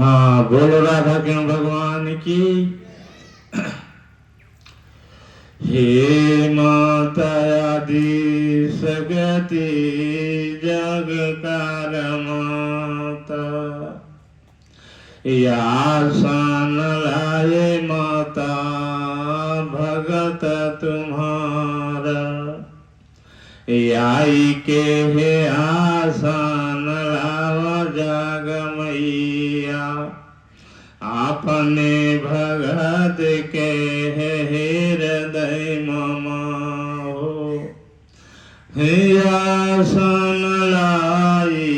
हाँ, बोलो राधा कृष्ण भगवान की। हे माता आदि सगति जग माता, या सान लाए माता भगत तुम्हारा, आई के हे आसान लावा जाग मैया, आपने भगत के हृदय ममा हो, हे आसन लाई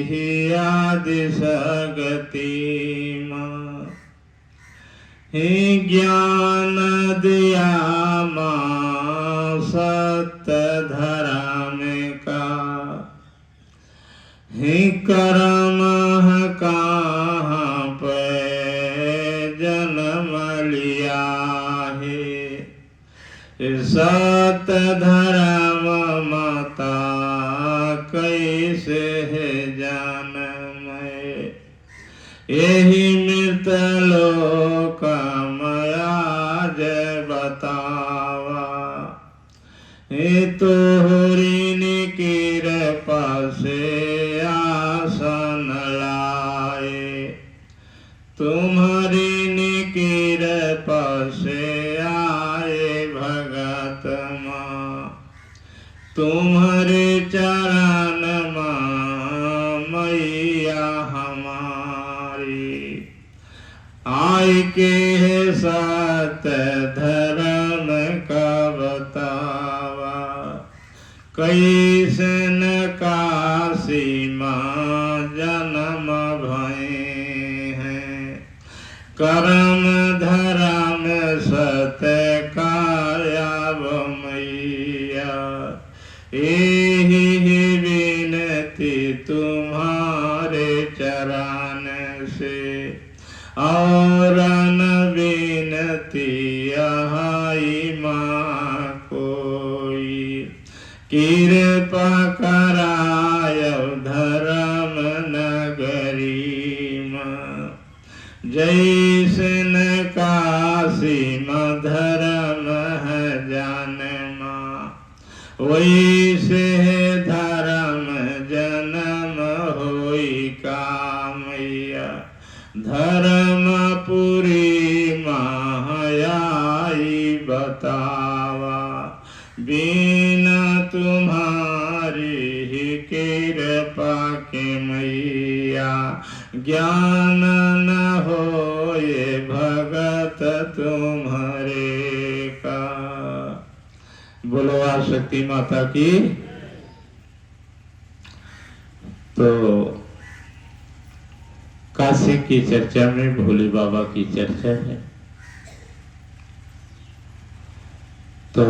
ही आदि सगति मां, हे ज्ञान दिया मां सत्य धर्म का, हे कर्म कहाँ पे जन्म लिया है, सत धर्म माता कैसे है जन्म, यही मृत लोक माया जय बतावा, हे तोहरी कृपा से आसन लाए, तुम्हारी कृपा से आए भगत मां, तुम्हारे चरण मां मैया हमारी, आई के सत धर्म का बतावा, कैसे न काशी मां जन्म भये हैं, कर्म धर्म सत्य काया मैया, यही विनती तुम्हारे चरण से, और न विनती आई मां कोई, कृपा कराय धर्म नगरी मां, जैसे न काशी में धर्म है जान मां, वैसे धर्म जन्म होई कामैया, धर्मपुरी महायाई बतावा, बिना तुम्हारी ही कृपा के मैया, ज्ञान न होए भगत तुम्हारे का। बोलो आशक्ति माता की। तो काशी की चर्चा में भोले बाबा की चर्चा है। तो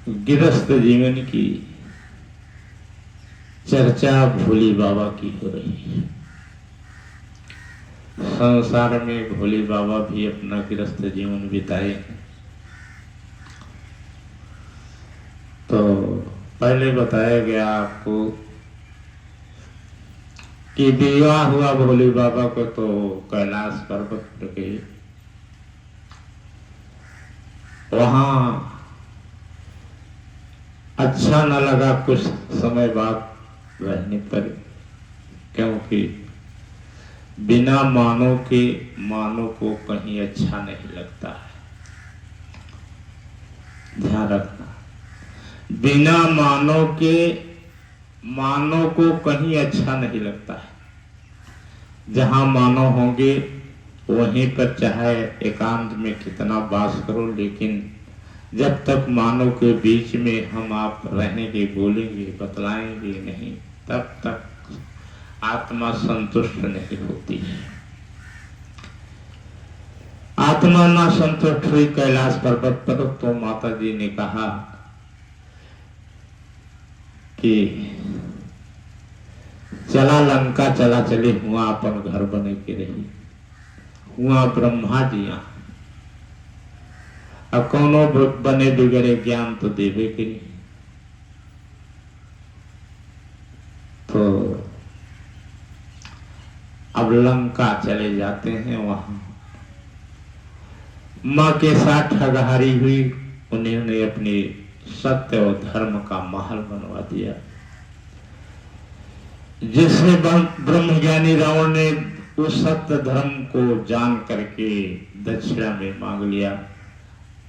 गृहस्थ जीवन की चर्चा भोले बाबा की हो रही है। संसार में भोले बाबा भी अपना गृहस्थ जीवन बिताए हैं। तो पहले बताया गया आपको कि विवाह हुआ भोले बाबा को तो कैलाश पर्वत पर गए, वहां अच्छा न लगा कुछ समय बाद रहने पर, क्योंकि बिना मानो के मानो को कहीं अच्छा नहीं लगता है। ध्यान रखना, बिना मानो के मानो को कहीं अच्छा नहीं लगता है। जहां मानो होंगे वहीं पर चाहे एकांत में कितना वास करो, लेकिन जब तक मानव के बीच में हम आप रहेंगे, बोलेंगे, बतलाएंगे नहीं, तब तक आत्मा संतुष्ट नहीं होती है। आत्मा ना संतुष्ट हुई कैलाश पर्वत पर, तो माता जी ने कहा कि चला लंका चला चले, हुआ अपन घर बने के रही, हुआ ब्रह्मा जी यहाँ, अब कौनो बने बिगड़े ज्ञान तो देवे के नहीं। तो और लंका चले जाते हैं। वहां माँ के साथ ठगहारी हुई, उन्होंने अपने सत्य और धर्म का महल बनवा दिया, जिससे ब्रह्मज्ञानी रावण ने उस सत्य धर्म को जान करके दक्षिणा में मांग लिया।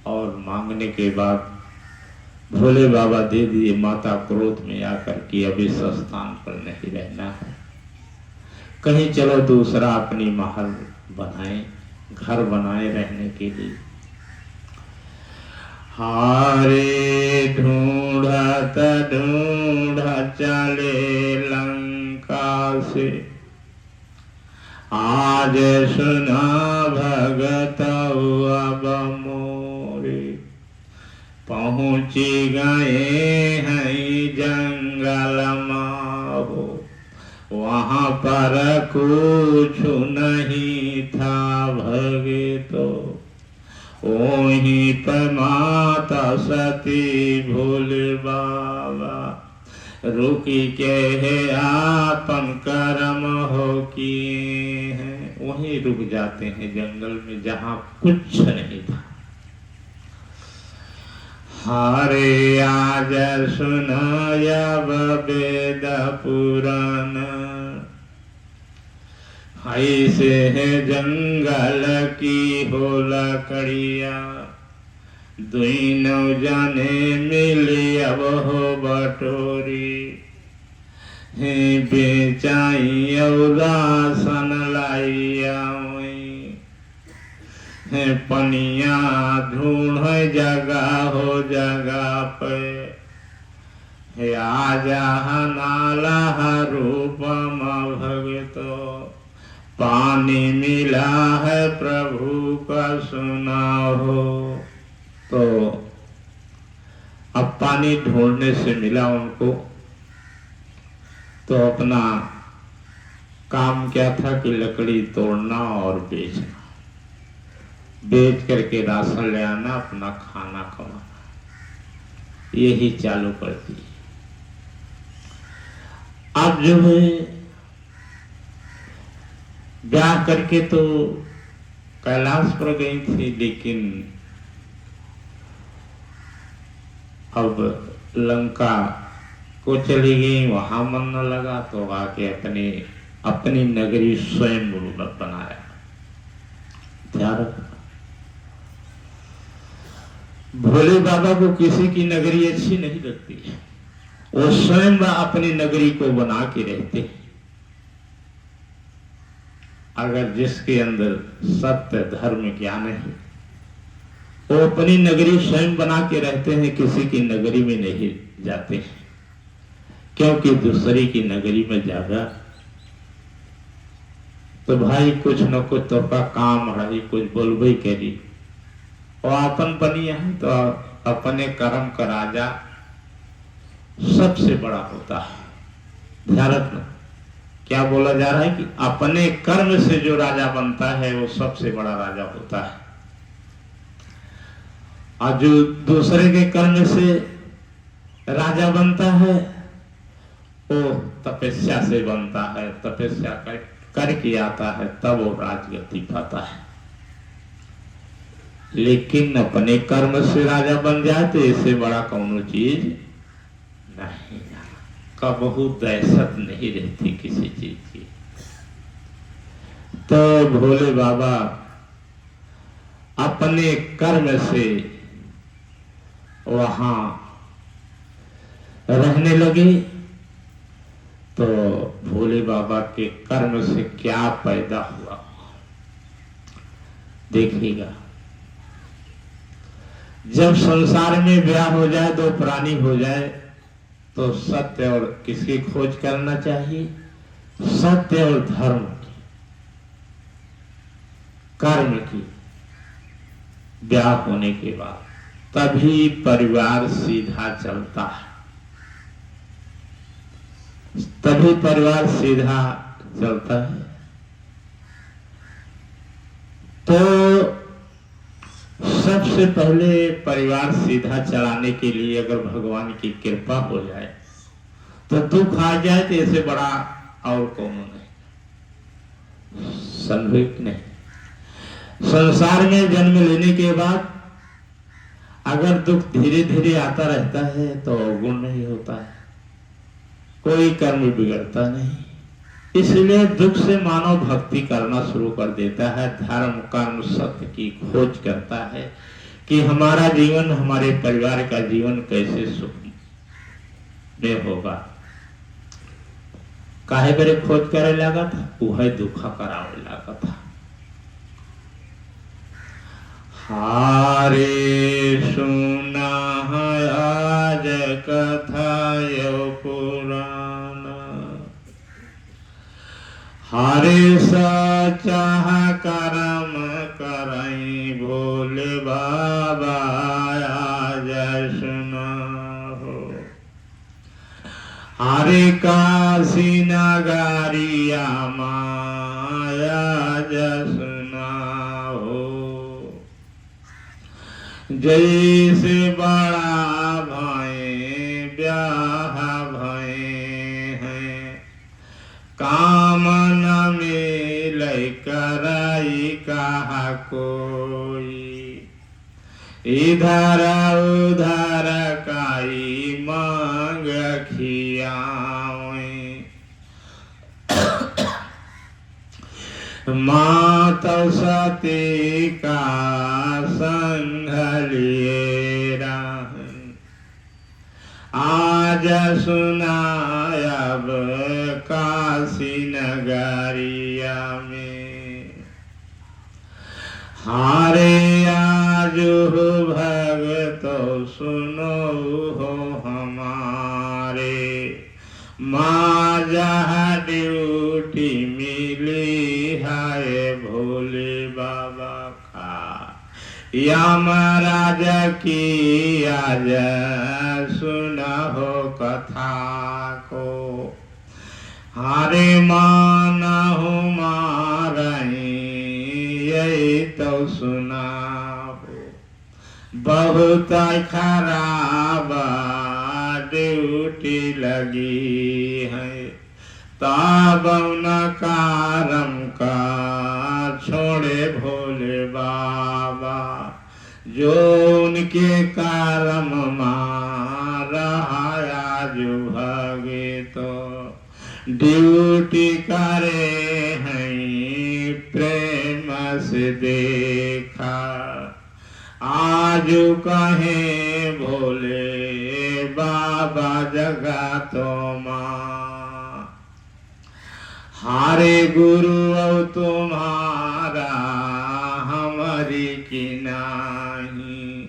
और मांगने के बाद भोले बाबा दे दिए। माता क्रोध में आकर के अब इस स्थान पर नहीं रहना है, कहीं चलो दूसरा अपनी महल बनाए, घर बनाए रहने के लिए। हारे ढूंढत ढूंढत चले लंका से, आज सुना भगत अब मोरे, पहुँची गए हैं जंगल माहो, वहाँ पर कुछ नहीं था भगे तो, वहीं पर माता सती भोले बाबा, रुकी के है आपन कर्म हो किए हैं। वहीं रुक जाते हैं जंगल में जहाँ कुछ नहीं था। हारे आज सुनायब वेद पुराण, ऐसे है जंगल की हो लकड़िया, दुई नौ जाने मिली अब हो बटोरी, है बेचाई और रासन लाइया, है पनिया ढूंढ जगह हो जगह पे, है आजा नाला रूपम भगतो, पानी मिला है प्रभु का सुना हो। तो अब पानी ढूंढने से मिला उनको, तो अपना काम क्या था कि लकड़ी तोड़ना और बेचना, बेच करके राशन ले आना, अपना खाना कमाना, यही चालू कर दी। अब जो है ब्याह करके तो कैलाश पर गई थी, लेकिन अब लंका को चली गई, वहां मन न लगा तो आके अपनी नगरी स्वयं बनाया। ध्यान रखना, भोले बाबा को किसी की नगरी अच्छी नहीं लगती है, वो स्वयं अपनी नगरी को बना के रहते हैं। अगर जिसके अंदर सत्य धर्म ज्ञान है, वो अपनी नगरी स्वयं बना के रहते हैं, किसी की नगरी में नहीं जाते, क्योंकि दूसरी की नगरी में जागा तो भाई कुछ न कुछ तो का काम है, कुछ बोलबे करी, और अपन बनी है तो अपने कर्म का राजा सबसे बड़ा होता है। ध्यान रखना, क्या बोला जा रहा है कि अपने कर्म से जो राजा बनता है वो सबसे बड़ा राजा होता है, और जो दूसरे के कर्म से राजा बनता है वो तपस्या से बनता है, तपस्या करके आता है तब वो राजगति पाता है। लेकिन अपने कर्म से राजा बन जाए तो इससे बड़ा कौनो चीज नहीं, का बहुत दहशत नहीं रहती किसी चीज की। तो भोले बाबा अपने कर्म से वहां रहने लगे। तो भोले बाबा के कर्म से क्या पैदा हुआ देखिएगा। जब संसार में ब्याह हो जाए, दो प्राणी हो जाए, तो सत्य और किसकी खोज करना चाहिए? सत्य और धर्म की, कर्म की। ब्याह होने के बाद तभी परिवार सीधा चलता है, तभी परिवार सीधा चलता है। तो सबसे पहले परिवार सीधा चलाने के लिए अगर भगवान की कृपा हो जाए, तो दुख आ जाए तो इससे बड़ा और कौन नहीं। संभवित नहीं। संसार में जन्म लेने के बाद अगर दुख धीरे धीरे आता रहता है तो अवगुण नहीं होता है, कोई कर्म बिगड़ता नहीं। इसलिए दुख से मानव भक्ति करना शुरू कर देता है, धर्म कर्म सत्य की खोज करता है कि हमारा जीवन, हमारे परिवार का जीवन कैसे सुख में होगा। काहे करे खोज करे लगा था, वह दुखा करावे लगा था। हारे सुना आज कथा यो पुराना, हारे सचाह करम करई भोले बाबा आज सुना हो। हारे काशी नगरिया माया सुना हो। जैसे बड़ा भय ब्याह भय हैं, काम न मिलै कराई कहा कोई। इधर उधर काई मांग खियावे, माता सती का संग लिए रहन। आज सुनायब काशी नगरिया में, हारे आज भगतो सुनो हो हमारे। माँ जहाँ ड्यूटी मिली है भोले बाबा का, यमराज की आज सुना हो कथा को। हारे माना हो मारई यही तो सुना हो, बहुत खराब ड्यूटी लगी है। तब न कारम का छोड़े भोले बाबा, जो उनके कर्म मां रहा आज भगे तो। ड्यूटी करे हैं प्रेम से देखा, आज कहे भोले बाबा जगा तो मां। हारे गुरु तुम्हारा हमारी की नहीं,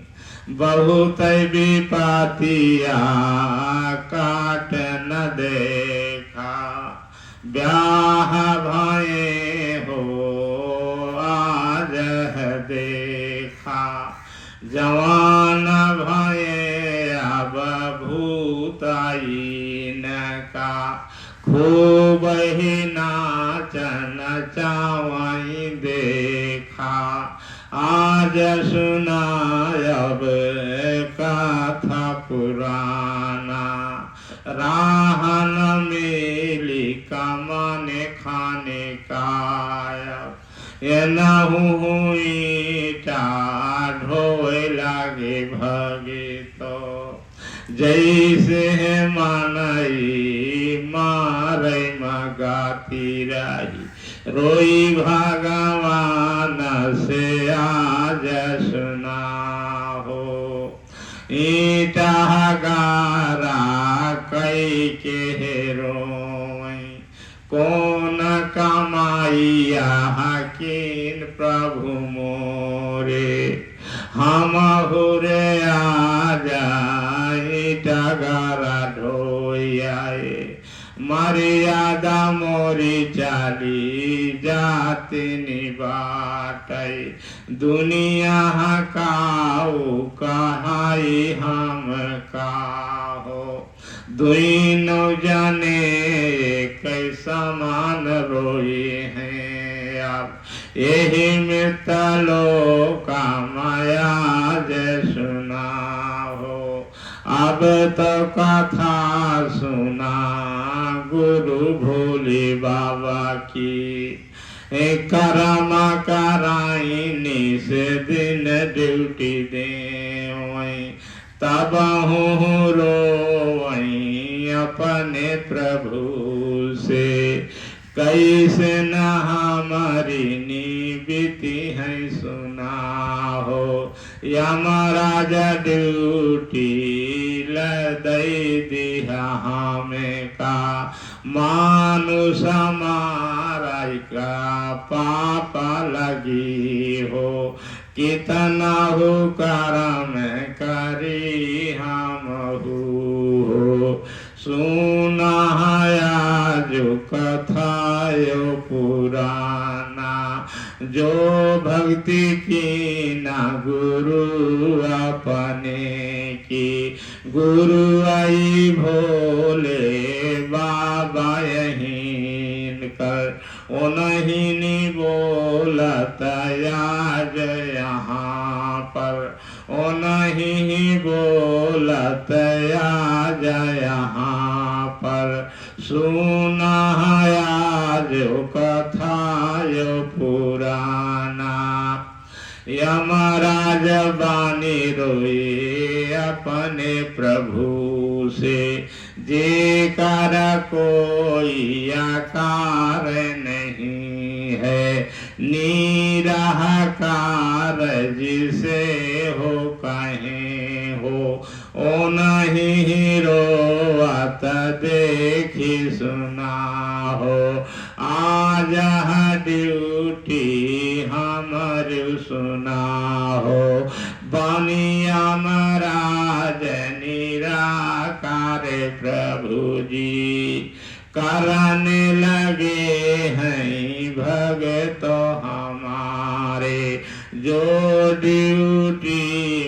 बहुत विपतिया काट न देखा। ब्याह भये हो आज देखा, जवान भये अब भूताई न का। खूब ही नाचन चावई देखा, आज सुनायब कथा पुराना। राहन मिली कमाने खाने का, ये नहु हुई ढोए लागे भगे तो। जैसे है मानई मारे मगाती रही, रोई भगवान से आज सुना हो। ईटा गारा कई के रोई, कौन कमाइया हकीन प्रभु मोरे। हम हुरे आज ईटा गारा ढोई आए, मर्यादा मोरी चाली जाति निबाटै। दुनिया काऊ कहाई हम काहो, दुइनो जने कैसा मान रोए हैं। अब यही मृतलो का माया जय सुना हो। अब तो कथा सुना गुरु भोले बाबा की, कर्म कराई निस दिन ड्यूटी दे तब हूँ रोई अपने प्रभु से कैसे न हमारी निबिति है सुना हो यमराज ड्यूटी लदई दिया हमें का मानुष मारा का पाप लगी हो कितना हो कर्म करी हम हो सुना जो कथा यो पुराना जो भक्ति की ना गुरु अपने की गुरु आई भोले बाबा यहीं कर उन्हीं ने बोलत आज यहाँ पर उन्हीं बोलत आज यहाँ पर सुना आज कथा यो पुराना यमराज बानी रोए अपने प्रभु से जे कर कोई आकार नहीं है निराकार जिसे हो कहें हो ओ नहीं रोवत देखी सुना हो आज ड्यूटी हमर सुना हो बनिया महाराज निराकार प्रभु जी करने लगे हैं भगत हमारे जो ड्यूटी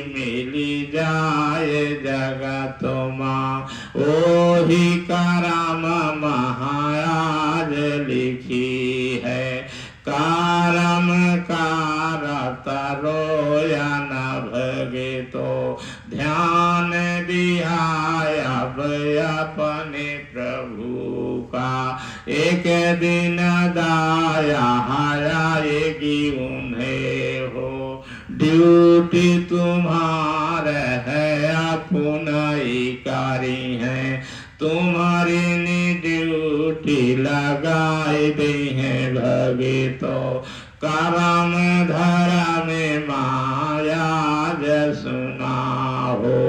मिली जाए जगत माँ ओही करम महाराज लिखी है करम कारत रोया न भगे तो ध्यान दिया अब अपने प्रभु का एक दिन दाया आएगी उन्हें हो ड्यूटी तुम्हारे है अपनाई कारी है तुम्हारी ने ड्यूटी लगाई दी है भगे तो करम धरा में माया सुना हो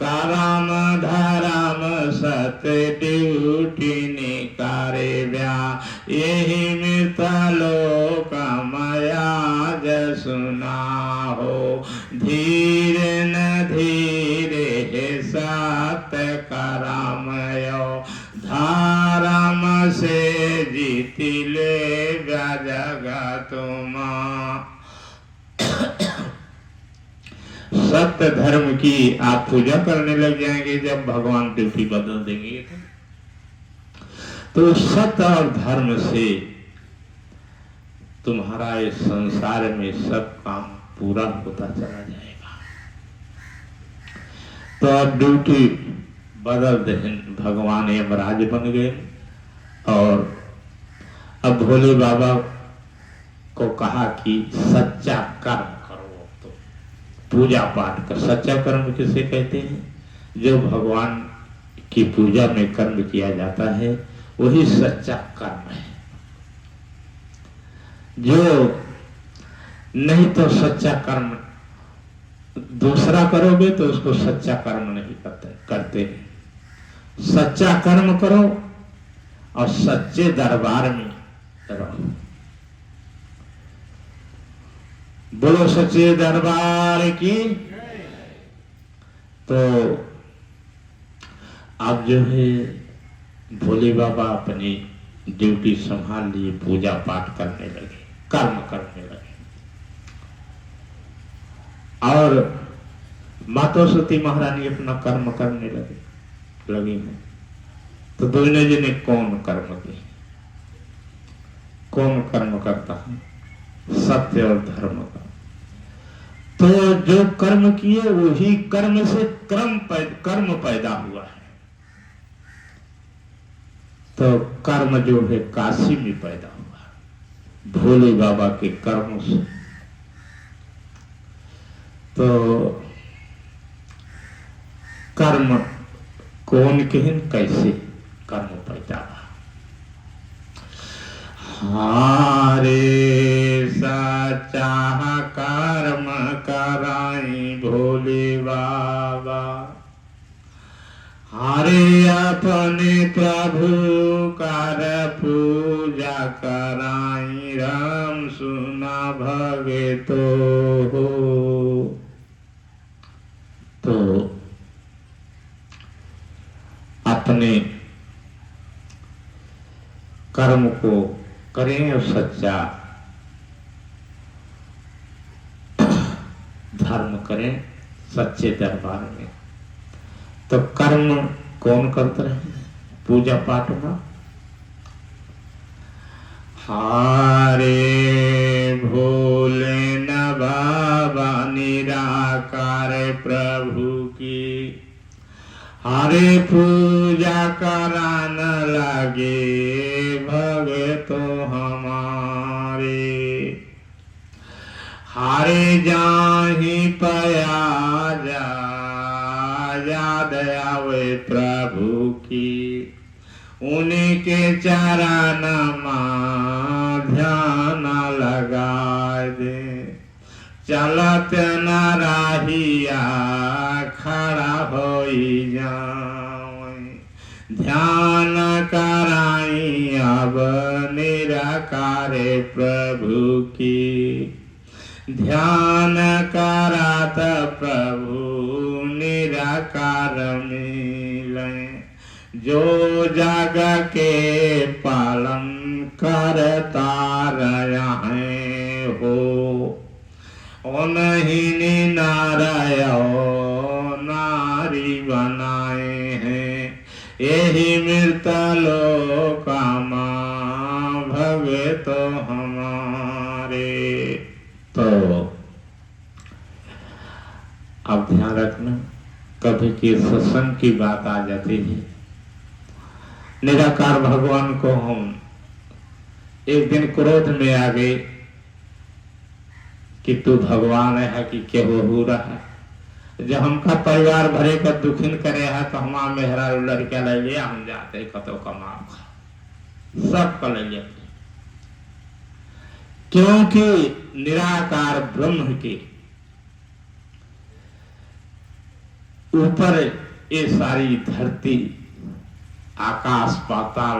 करम धर्म सत्य ड्यूटी निकारे व्या यही मृत लोक माया सुना हो धीरे न धीरे हे सत्य करमयो धर्म से जीती ले जगत सत्य धर्म की आप पूजा करने लग जाएंगे जब भगवान ड्यूटी बदल देंगे तो सत्य और धर्म से तुम्हारा इस संसार में सब काम पूरा होता चला जाएगा। तो अब ड्यूटी बदल दे भगवान यमराज बन गए और अब भोले बाबा को कहा कि सच्चा कर्म करो तो पूजा पाठ कर। सच्चा कर्म किसे कहते हैं? जो भगवान की पूजा में कर्म किया जाता है वही सच्चा कर्म है। जो नहीं तो सच्चा कर्म दूसरा करोगे तो उसको सच्चा कर्म नहीं करते। सच्चा कर्म करो और सच्चे दरबार में रहो। बोलो सच्चे दरबार की। तो आप जो है भोले बाबा अपनी ड्यूटी संभाल लिए, पूजा पाठ करने लगे, कर्म करने लगे और माता सती महारानी अपना कर्म करने लगी हैं। तो दोनों जी ने कौन कर्म किए? कौन कर्म करता है? सत्य और धर्म का। तो जो कर्म किए वही कर्म से कर्म पैदा हुआ है। तो कर्म जो है काशी में पैदा हुआ भोले बाबा के कर्मों से। तो कर्म कौन कहन कैसे कर्म पैदा बा। हारे सच्चा कर्म कराई भोले बाबा, हरे अपने प्रभु कर पूजा कराई राम सुना भगतो हो। तो अपने कर्म को करें और सच्चा धर्म करें सच्चे दरबार में। तो कर्म कौन करते रहे? पूजा पाठ में हारे भोले न बाबा निराकार प्रभु की, हरे पूजा करान लगे भगतो हमारे, हरे जाहि पया जा याद आवे प्रभु की, उनके चरण में ध्यान लगा दे, चलत न राहिया खड़ा होई जाए, ध्यान कराई अब निराकार प्रभु की, ध्यान करात प्रभु निराकार मिले, जो जग के पालन करता रहे हो, उन्हीं नारायण नारी बनाए हैं, यही मृत लोक मां भगतो हमारे। तो अब ध्यान रखना, कभी की सत्संग की बात आ जाती है, निराकार भगवान को हम एक दिन क्रोध में आ गए कि तू भगवान है कि क्या हो रहा है। जब हमका परिवार भरे का दुखिन करे है तो हम मेहरा लड़का ले लिया, हम जाते कतो कमा सब कर ले, क्योंकि निराकार ब्रह्म के ऊपर ये सारी धरती आकाश पाताल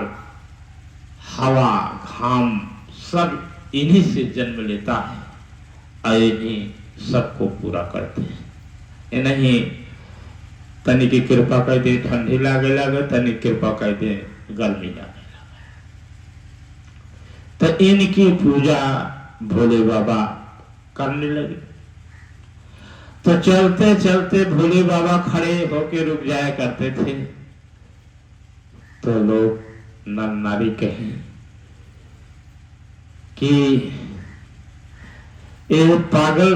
हवा घाम सब इन्हीं से जन्म लेता है और इन्हीं सबको पूरा करते हैं। ये नहीं तनी की कृपा कर दे ठंडी लागे लगे, तनी कृपा कर दे गर्मी लागे लगे। तो इनकी पूजा भोले बाबा करने लगे। तो चलते चलते भोले बाबा खड़े होके रुक जाया करते थे, तो लोग नर नारी कहें कि ये पागल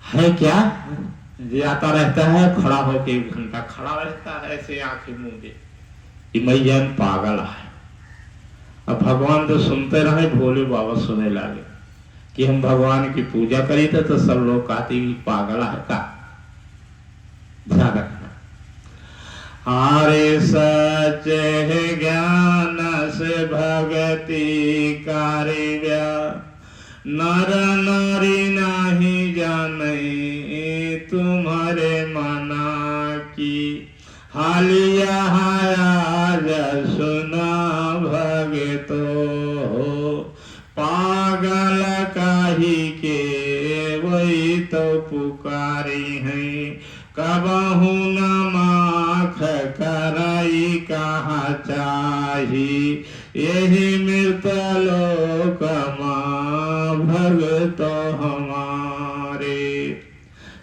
है क्या, जाता रहता है खड़ा होके 1 घंटा खड़ा रहता है ऐसे आंखें मूंदे, मैयन पागल है। अब भगवान तो सुनते रहे, भोले बाबा सुने लगे कि हम भगवान की पूजा करी तो सब लोग कहते कि पागल है का। ध्यान रखना, हारे सच है ज्ञान से भगति कार्य, नर नारी नहीं जाने तुम्हारे मना की, हालिया आज सुना भगतो हो, पागल काहि के वही तो पुकारी है, कबहू न माख कराई कहा चाही, यही मृत लोक मां भगतो हमारे।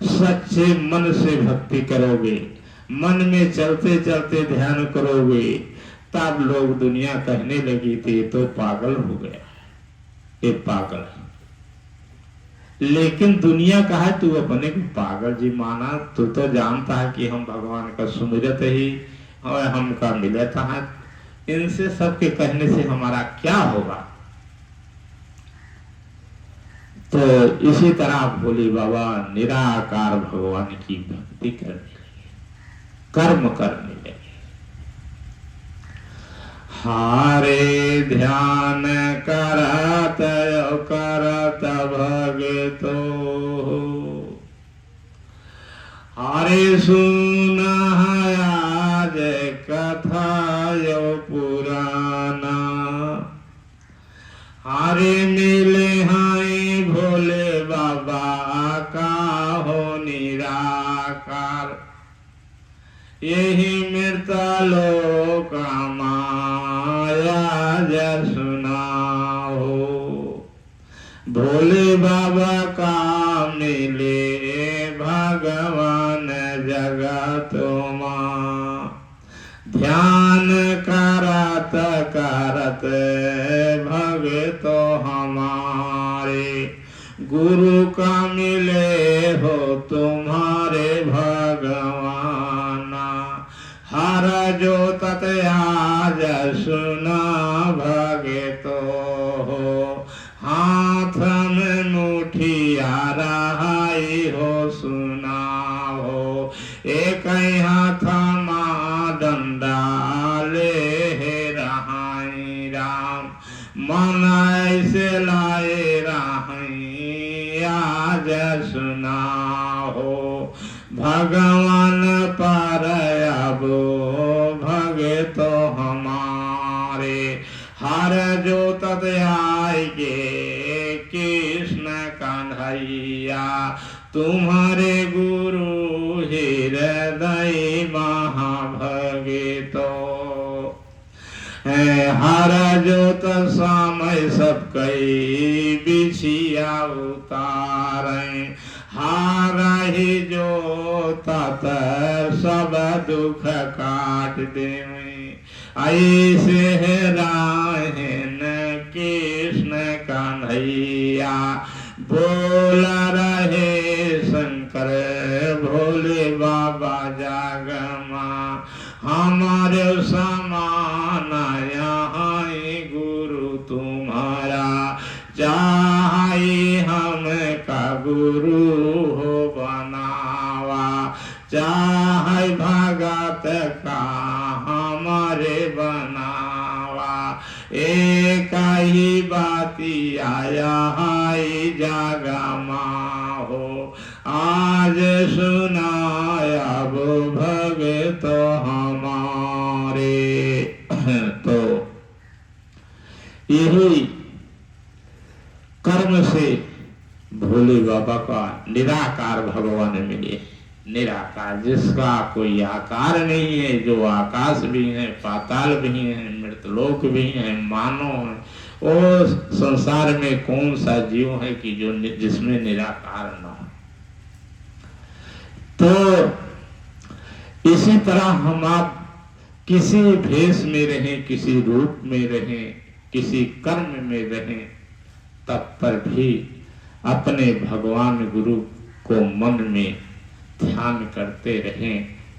सच्चे मन से भक्ति करोगे, मन में चलते चलते ध्यान करोगे, तब लोग दुनिया कहने लगी थी तो पागल हो गया, ये पागल है। लेकिन दुनिया कहा तू अपने को पागल जी माना, तू तो जानता है कि हम भगवान का सुमिरत ही और हमका मिलता है, इनसे सबके कहने से हमारा क्या होगा। तो इसी तरह भोले बाबा निराकार भगवान की भक्ति करने लगे, कर्म करने लगे। हारे ध्यान करत करत भगतो, हारे सुन आज कथा यो पुराना, हारे मिले हैं भोले बाबा का हो निराकार, यही मृता लोक माया जय सुनाओ, भोले बाबा का मिले भगवान जगत मां, ध्यान करत करत भगतो हमारे, गुरु का मिले हो तुम्हारे भगवाना, हर जो तत आज सुना भगतो हो, हाथ में मुठिया रहाई हो सुना हो, एक हाथ माँ डंडा ले रहाई राम, मन ऐसे लाए रहाई आज सुना हो, भगवान पर अब भगतो हमारे, हर जो तत आएगे कृष्ण कन्हैया, तुम्हारे गुरु हृदय महाभगतो, हर जो समय सब कई बिछिया उतारे, हारा ही जो तत सब दुख काट देवे, ऐसे है राहन कृष्ण कन्हैया, बोल रहे शंकर भोले बाबा जागमा, हमारे समान यहाँ गुरु तुम्हारा, चाहे हम का गुरु हो बनावा, चाहे भगत का हमारे बनावा, एक ही बाती आया है जागमा हो, आज सुनाया वो भगतो हमारे। तो यही कर्म से भोले बाबा का निराकार भगवान मिले, निराकार जिसका कोई आकार नहीं है, जो आकाश भी है, पाताल भी है, मृतलोक भी है, मानव है, वो संसार में कौन सा जीव है कि जो जिसमें निराकार न हो। तो इसी तरह हम आप किसी भेष में रहें, किसी रूप में रहें, किसी कर्म में रहें, तब पर भी अपने भगवान गुरु को मन में ध्यान करते रहें।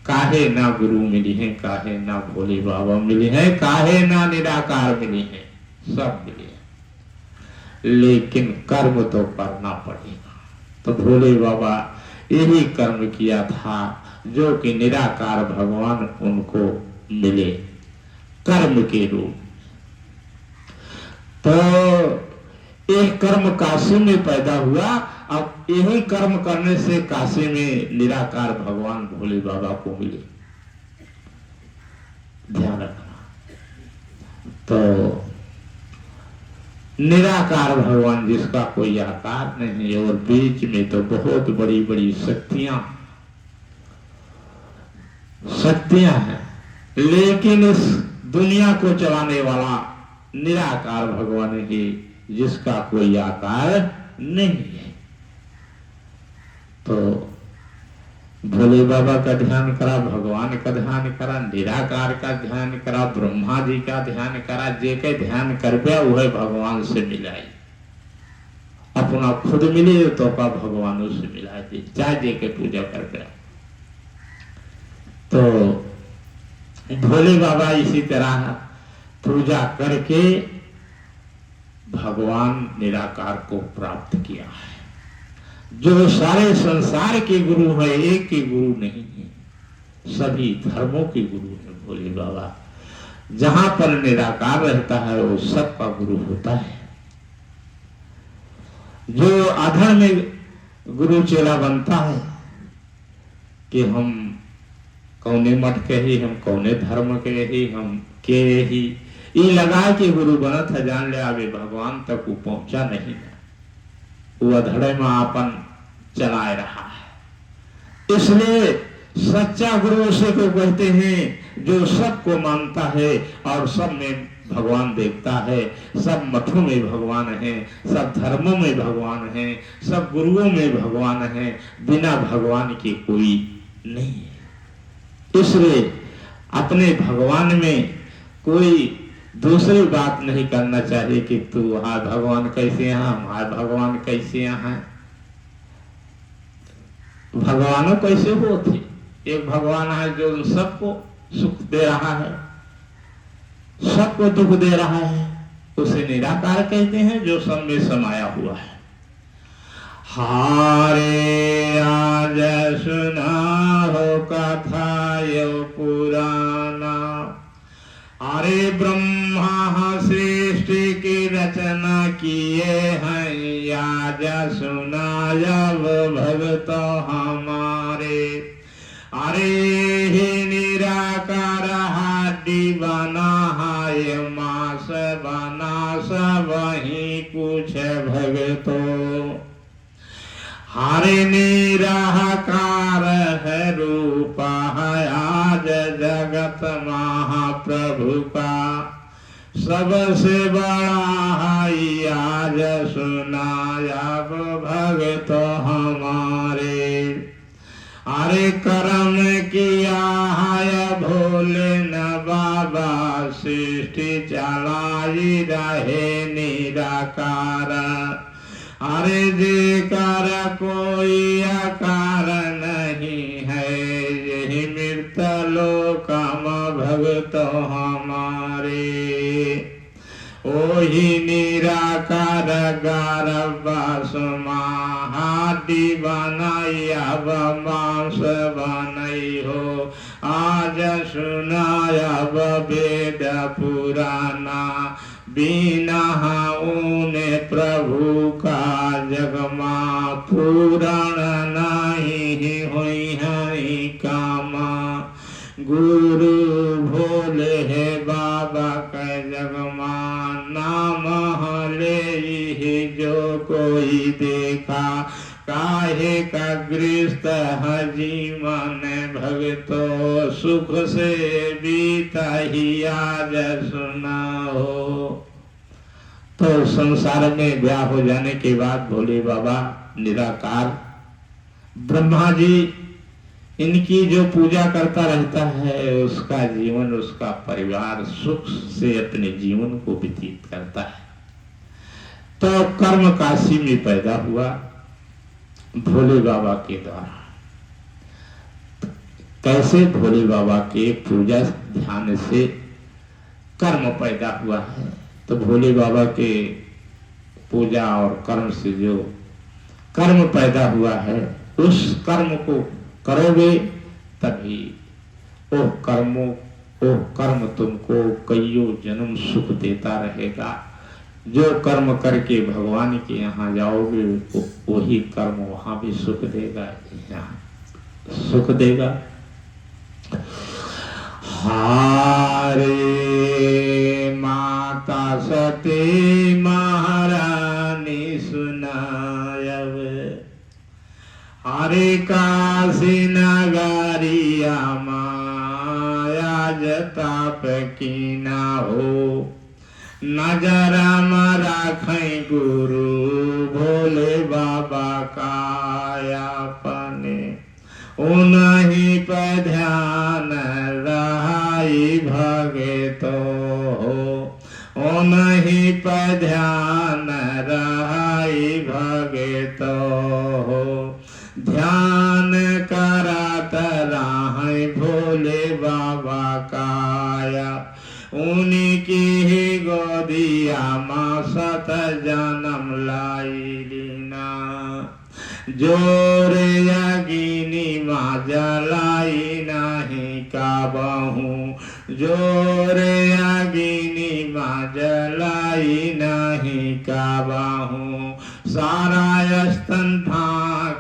काहे ना गुरु मिली है, काहे ना भोले बाबा मिली है, काहे ना निराकार मिली है, सब मिली है, लेकिन कर्म तो करना पड़ेगा। तो भोले बाबा यही कर्म किया था जो कि निराकार भगवान उनको मिले कर्म के रूप। तो एक कर्म काशी में पैदा हुआ, अब यही कर्म करने से काशी में निराकार भगवान भोले बाबा को मिले। ध्यान रखना। तो निराकार भगवान जिसका कोई आकार नहीं है और बीच में तो बहुत बड़ी बड़ी शक्तियां हैं, लेकिन इस दुनिया को चलाने वाला निराकार भगवान ही जिसका कोई आकार नहीं है। तो भोले बाबा का ध्यान करा, भगवान का ध्यान करा, निराकार का ध्यान करा, ब्रह्मा जी का ध्यान करा, जे के ध्यान कर पे वह भगवान से मिलाई। अपना खुद मिले तो का भगवानों से मिला दे, चाहे जे के पूजा कर पे। तो भोले बाबा इसी तरह पूजा करके भगवान निराकार को प्राप्त किया है। जो सारे संसार के गुरु है, एक के गुरु नहीं है, सभी धर्मों के गुरु है भोले बाबा। जहां पर निराकार रहता है वो सबका गुरु होता है। जो अधर्म में गुरु चेला बनता है कि हम कौने मठ के ही, हम कौने धर्म के ही, हम के ही, ये लगा के गुरु बनत है, जान ले आवे भगवान तक वो पहुंचा नहीं है, वो अधड़े में आपन चलाए रहा है। इसलिए सच्चा गुरु उसे को कहते हैं जो सबको मानता है और सब में भगवान देखता है, सब मठों में भगवान है, सब धर्मों में भगवान है, सब गुरुओं में भगवान है, बिना भगवान के कोई नहीं है। इसलिए अपने भगवान में कोई दूसरी बात नहीं करना चाहिए कि तू हाँ भगवान कैसे यहाँ, हाँ भगवान कैसे यहाँ। भगवानों कैसे होते? एक भगवान है जो सबको सुख दे रहा है, सबको दुख दे रहा है, उसे निराकार कहते हैं, जो सब में समाया हुआ है। हारे आज सुना हो कथा यो पुराना, अरे ब्रह्मा सृष्टि की रचना किए हैं, आज सुनाया भगत हमारे। अरे हे निराकार हाडी बना है, मास बना सब ही कुछ भगतो। हरे निराकार है रूप है आज जगत महाप्रभु का, सबसे बड़ा है आज सुनाया भगत हमारे। अरे कर्म किया है भोले न बाबा, सृष्टि चलाई रहे निराकार। अरे जेकर कोई आकार नहीं है, यही मृत लोकम भगत हमारे। ओही निराकार गारबास हाडी बनाई, अब मांस बनाई हो, आज सुनाया वेद पुराना। बिना ऊने प्रभु का जगमा, पूरण नहीं हुई है कामा। गुरु भोले है बाबा के जगमा, नाम ले ही जो कोई देखा। काहे का गृहस्थ है जीवन भगतो, सुख से बीता ही आज सुनाओ। तो संसार में ब्याह हो जाने के बाद भोले बाबा निराकार ब्रह्मा जी इनकी जो पूजा करता रहता है, उसका जीवन, उसका परिवार सुख से अपने जीवन को व्यतीत करता है। तो कर्म काशी में पैदा हुआ भोले बाबा के द्वारा। कैसे? भोले बाबा के पूजा ध्यान से कर्म पैदा हुआ है। तो भोले बाबा के पूजा और कर्म से जो कर्म पैदा हुआ है, उस कर्म को करोगे तभी वो कर्म तुमको कईयों जन्म सुख देता रहेगा। जो कर्म करके भगवान के यहाँ जाओगे, वही कर्म वहां भी सुख देगा, यहाँ सुख देगा। हारे माता सती महारानी सुनायब, हरे काशी नगरिया माया जताप की ना हो। नजर राखें गुरु भोले बाबा का अपने, उन्हीं पर ध्यान रहाई भगतो हो। उन्हीं पर ध्यान रहाई भगतो हो। ध्यान करात राहें भोले बाबा काया, उनकी ही गोदिया माँ सत जन्म लाइलिना जोर यगिनी माँ जलाई नहीं काबहू जोर यगिनी माँ जलाई नहीं काबहू सारा स्तन था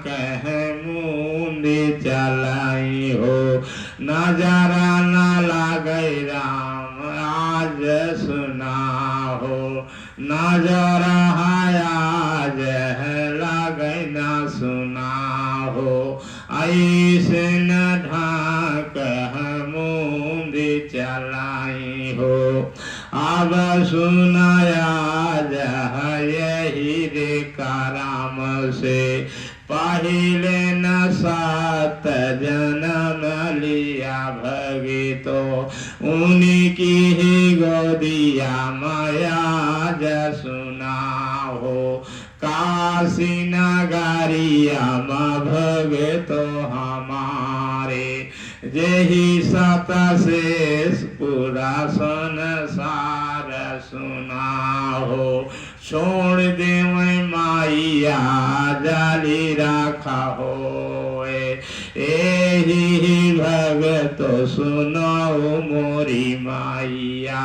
कह मुंडी चलाई हो नजरा न लागे राम आज सुना हो नजरा आज लागे न सुना हो ऐसे न ढाक मुंडी चलाई हो अब सुनाया यही रे कराम से पहले न सात जन्म लिया भगतो उन्हीं की ही गोदिया माया सुना हो काशी नगरिया माँ भगतो हमारे यही सत शेष पूरा संसार सुना हो छोड़ दे माइया जाली राखा हो एही भगत सुनो मोरी माइया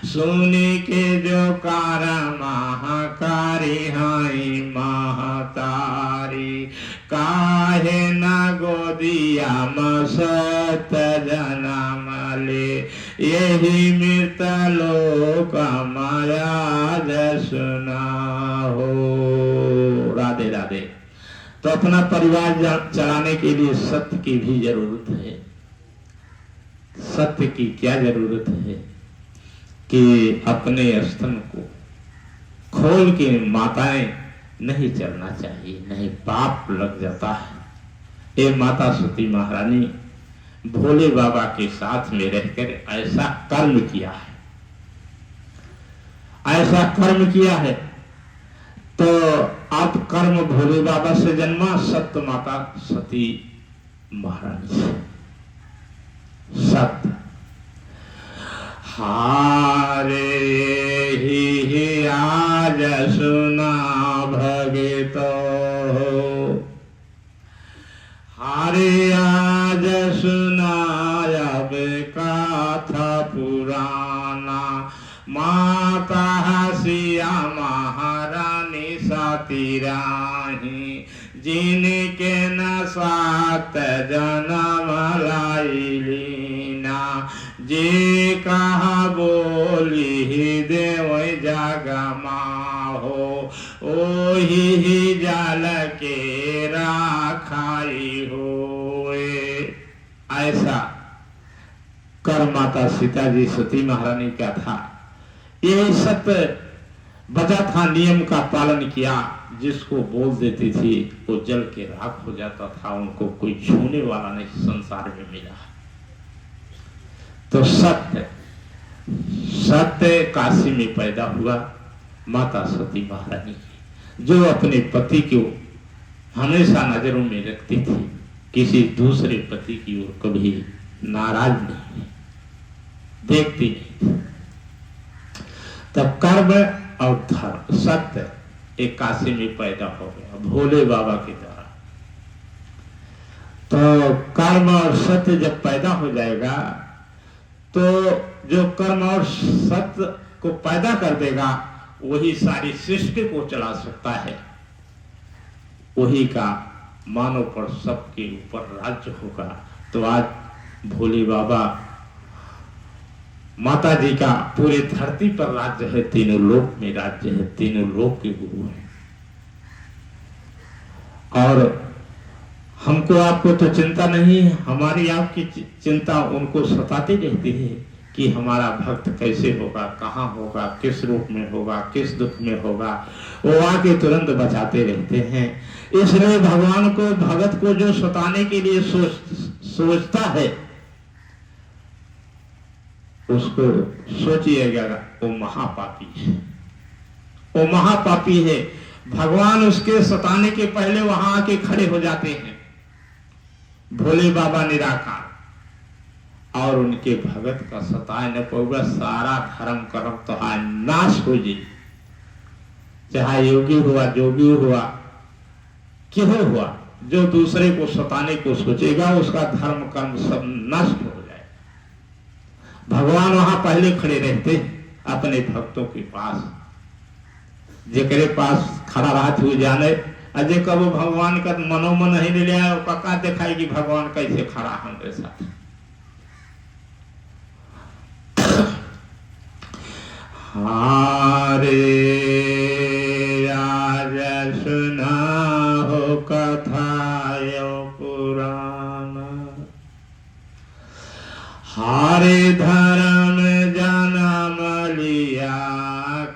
सुन के जो कार महाकारी हाई महतारी काहे न गोदिया मसत जनम ले यही मृत लोक माया सुना हो। राधे राधे। तो अपना परिवार चलाने के लिए सत्य की भी जरूरत है। सत्य की क्या जरूरत है कि अपने स्तन को खोल के माताएं नहीं चलना चाहिए, नहीं पाप लग जाता है। ये माता सती महारानी भोले बाबा के साथ में रहकर ऐसा कर्म किया है, ऐसा कर्म किया है। तो आप कर्म भोले बाबा से जन्मा, सत्य माता सती महारानी से। सत्य हारे ही आज सुना भगतो हारे आज सुना अब कथा पुराना माता हसिया महारानी सती राही जिनके न सात जन्म लाइलीना जे कहा बोली देव जगमा हो ओही जल के राखाई हो। ऐसा कर माता सीता जी सती महारानी का था। ये सत्य बचा था, नियम का पालन किया। जिसको बोल देती थी वो जल के राख हो जाता था, उनको कोई छूने वाला नहीं संसार में मिला। तो सत्य सत्य काशी में पैदा हुआ माता सती महारानी, जो अपने पति को हमेशा नजरों में रखती थी, किसी दूसरे पति की ओर कभी नाराज नहीं, देखती नहीं। तब कर्म और धर्म सत्य एक काशी में पैदा हो गया भोले बाबा के द्वारा। तो कर्म और सत्य जब पैदा हो जाएगा तो जो कर्म और सत्य को पैदा कर देगा वही सारी सृष्टि को चला सकता है, वही का मानव पर सबके ऊपर राज्य होगा। तो आज भोले बाबा माता जी का पूरे धरती पर राज्य है, तीनों लोक में राज्य है, तीनों लोक के गुरु हैं। और हमको आपको तो चिंता नहीं, हमारी आपकी चिंता उनको सताती रहती है कि हमारा भक्त कैसे होगा, कहाँ होगा, किस रूप में होगा, किस दुख में होगा। वो आके तुरंत बचाते रहते हैं। इसलिए भगवान को, भगत को जो सताने के लिए सोचता है उसको सोचिएगा वो महापापी है, वो महापापी है। भगवान उसके सताने के पहले वहां आके खड़े हो जाते हैं। भोले बाबा निराकार, और उनके भगत का सताए न पौगा, सारा धर्म कर्म तो नाश हो जाए। चाहे योगी हुआ, जोगी हुआ, क्यों हुआ, जो दूसरे को सताने को सोचेगा उसका धर्म कर्म सब नष्ट हो जाए। भगवान वहां पहले खड़े रहते अपने भक्तों के पास, जेकरे पास खड़ा रहते हुए जाने अजय कब भगवान का मनोमन नहीं ले लिया, पक्का दिखाई कि भगवान कैसे खड़ा हमारे साथ। हारे राज सुना हो कथायो पुराण, हारे धर्म जन्म लिया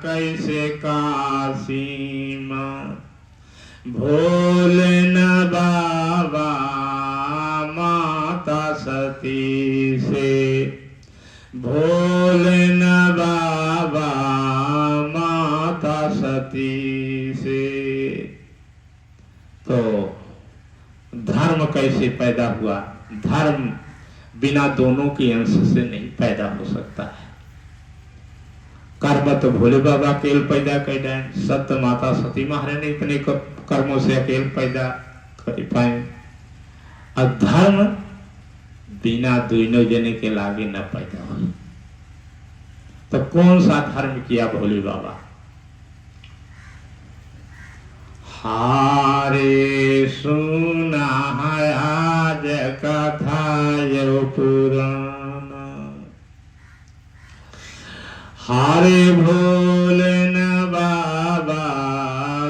कैसे काशी में, भोल न बाबा माता सती से, भोल न बाबा माता सती से। तो धर्म कैसे पैदा हुआ? धर्म बिना दोनों के अंश से नहीं पैदा हो सकता है। कर्म तो भोले बाबा अकेले पैदा कर दें, सत्य माता सती महाराज ने इतने कर्मों से अकेले पैदा कर पाए। और धर्म बिना दोनों जने के लागे न पैदा हो। तो कौन सा धर्म किया भोले बाबा? हारे सुना आज कथा यो पुराण, हारे भोल न बाबा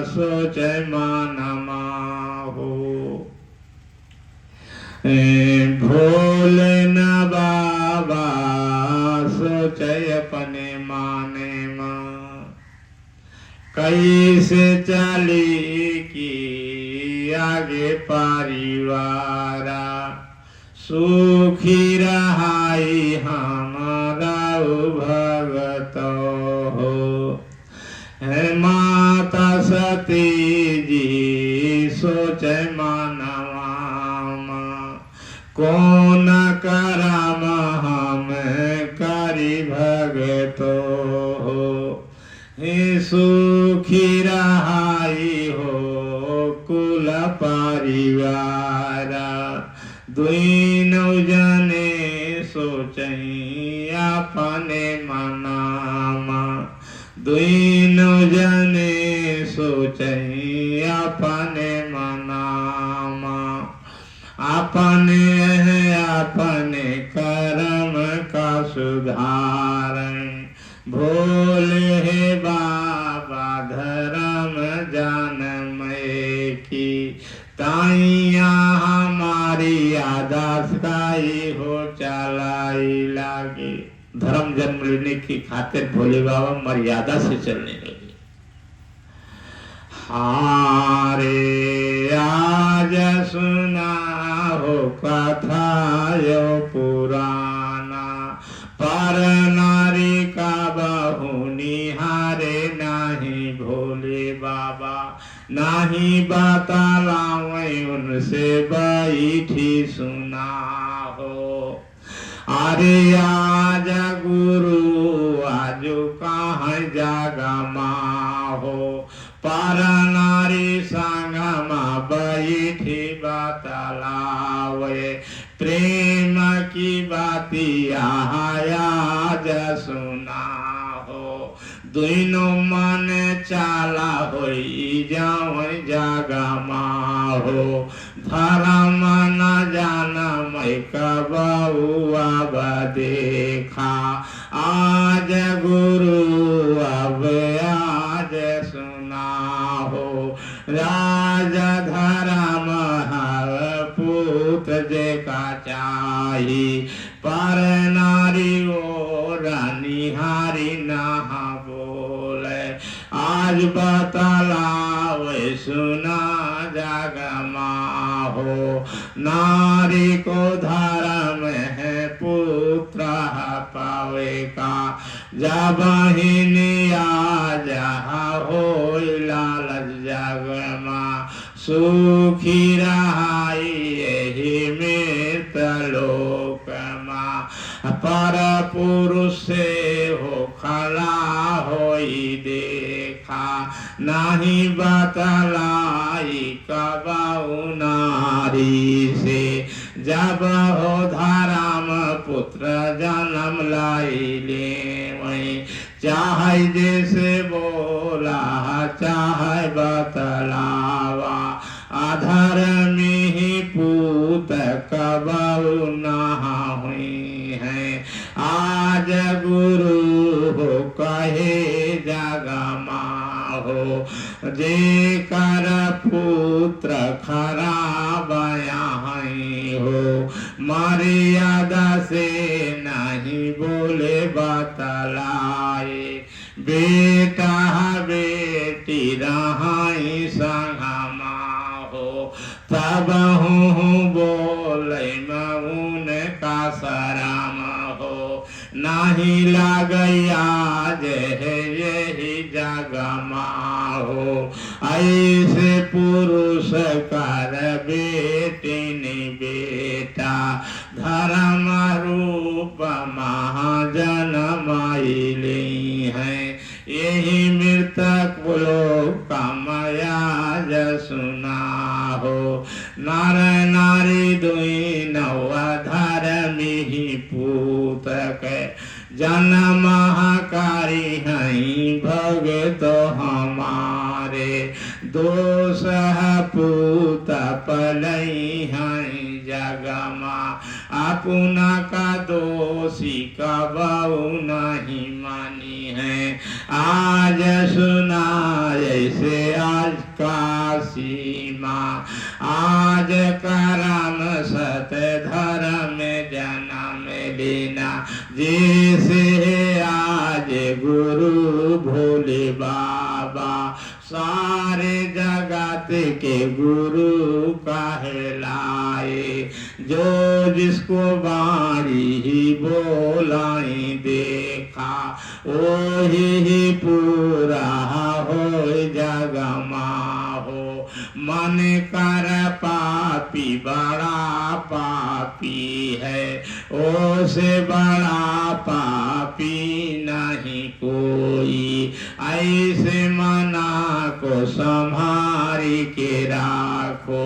सोच मन माहो, भोल न बाबा सोच अपने माने मां, कैसे चली की आगे परिवारा, सुखी रहाई हमारा भगत हो। है माता सती जी सोच मानवा, कौन करम हम करी भगत हो। हे सुखी रहाई हो कुल परिवारा, दुईनौ जने सोचई अपने मनामा, दुईनौ जने सोचई अपने मनामा, अपने अपने कर्म का सुधारण, भोले हे बाबा धर्म जान मैं की, ताइया हमारी आदास काई हो चलाई लागे। धर्म जन्म लेने की खातिर भोले बाबा मर्यादा से चलने लगे। हारे आज सुना हो कथा यो पुराना, पर नारी का बहु निहारे नाही भोले बाबा, नाही बतलावे उनसे बैठी सुना हो। अरे आज गुरु आज कहाँ जागा हो, पर नारी संगमा बैठी बतलावे, प्रेम की बातिया आज सुना हो। दोनों मन चाला होई जाओ जागा हो, धर्म न जाना मैं कबू अब देखा, आज गुरु अब आज सुना हो। राजा धर्म हर पूत जे का चाही, पर नारी ओ निहारी नहा बोले, आज बतलावे सुना जगमा हो। नारी को धर्म है पुत्र पावेगा, जब ही निया जहा हो लालच जगमा, सुखी रहाई यही मृत लोक मा, पुरुष से हो खला होई देखा, नहीं बतलाई कबहु नारी से। जब हो धर्म पुत्र जन्म लाई ले वही, चाहे जैसे बोला चाहे बतलावा, अधर्मी ही पूत कबहु ना हुई है। आज गुरु हो कहे जग माहो, जे कर पुत्र खराब यहाँ हो, मर्यादा से नहीं बोले बतलाए, बेटा बेटी रहाई संगमा हो, तब हूँ बोले मऊन का शरम हो, नहीं लगया है यही जगमा हो। ऐसे पुरुष कर बेटी ने बेटा, धर्म रूप महाजन माइली है। यही मृतक लोग का मयाज सुना हो, नर नारी दुई नवा धर्मी ही पूतक, जन्मकारी हैं भगत हमारे, दोष पूत पलई हैं जगमा, अपना का दोषी कबहु नहीं मानी है। आज सुनाए से आज का सीमा, आज करम सत धर्म जन्म लेना, जैसे आज गुरु भोले बाबा सारे जगत के गुरु कहलाए। जो जिसको वाणी ही बोलाई देखा, वही पूरा हो जगमा हो। मन कर पापी बड़ा पापी है, ओ से बड़ा पापी नहीं कोई। ऐसे मना को संभारी के राखो,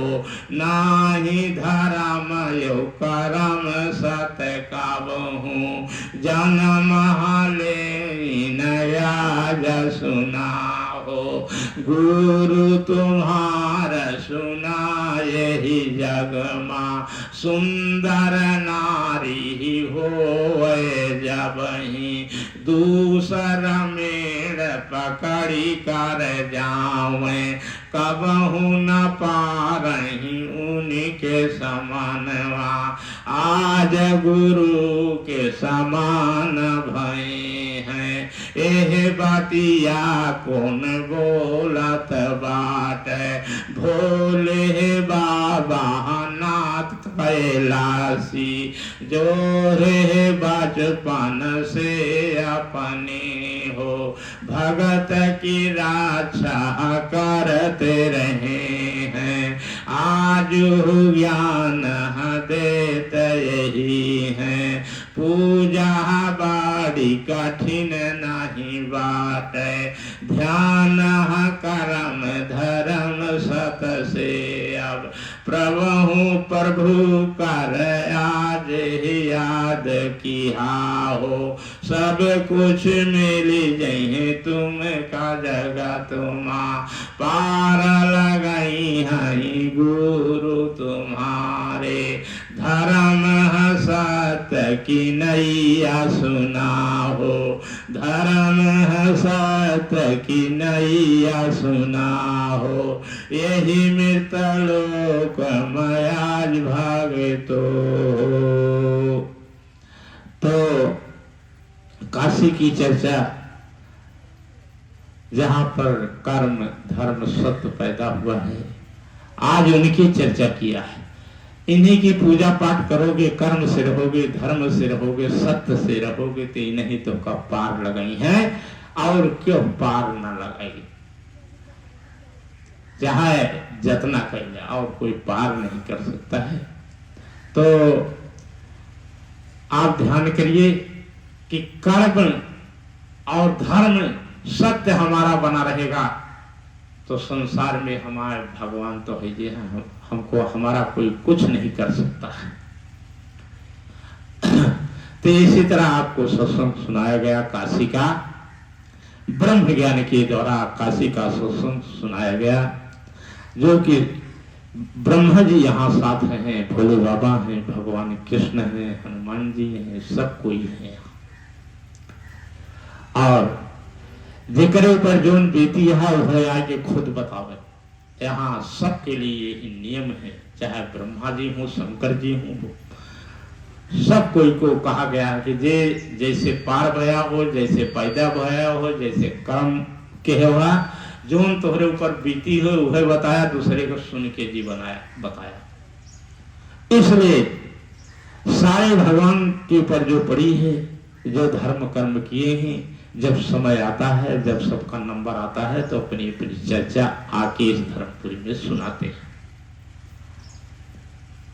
नाही धर्म यो करम सत काबहूँ, जन्म ले नया सुना हो। गुरु तुम्हारा सुना यही जगमा, सुंदर नारी हो जब ही, दूसर मेड़ पकड़ी कर जावे, कबहू न पारही उनके समानवा। आज गुरु के समान भई हैं, एह बातिया कौन बोलत बाट, भोले बाबा नाथ कैलासी, जो रे बचपन से अपने हो, भगत की रक्षा करते रहे हैं। आज ज्ञान देत यही है, पूजा बाड़ी कठिन नहीं बात, ध्यान करम धर्म सत से अब, प्रभु प्रभु कर आज ही याद किया हो। सब कुछ मिल जहे तुम का जगह तुमा, पार लगाई है गुरु तुम्हारे, धर्म सत की नैया सुना हो, धर्म सत की नैया सुना हो। यही मृत लोक मयाज भागे तो काशी की चर्चा, जहां पर कर्म धर्म सत्य पैदा हुआ है, आज उनकी चर्चा किया है। इन्हीं की पूजा पाठ करोगे, कर्म से रहोगे, धर्म से रहोगे, सत्य से रहोगे, तो नहीं तो का पार लगाई है। और क्यों पार न लगाई, चाहे जतना कर जाए और कोई पार नहीं कर सकता है। तो आप ध्यान करिए, कि कर्म और धर्म सत्य हमारा बना रहेगा तो संसार में हमारे भगवान तो है ही हैं, हमको हमारा कोई कुछ नहीं कर सकता है। तो इसी तरह आपको सत्संग सुनाया गया काशी का, ब्रह्म ज्ञान के द्वारा काशी का सत्संग सुनाया गया, जो कि ब्रह्मा जी यहाँ साथ हैं, भोले बाबा हैं, भगवान कृष्ण हैं, हनुमान जी हैं, सब कोई है। और जिक्र पर जो बीती है वह आके खुद बतावे। यहाँ सबके लिए यही नियम है, चाहे ब्रह्मा जी हो, शंकर जी हो, सब कोई को कहा गया है कि जैसे पार भया हो, जैसे पैदा भया हो, जैसे कर्म के हुआ, जो तोहरे ऊपर बीती हो वह बताया, दूसरे को सुन के जी बताया। इसलिए सारे भगवान के ऊपर जो पड़ी है, जो धर्म कर्म किए हैं, जब समय आता है, जब सबका नंबर आता है तो अपनी अपनी चर्चा आके इस धर्मपुरी में सुनाते हैं।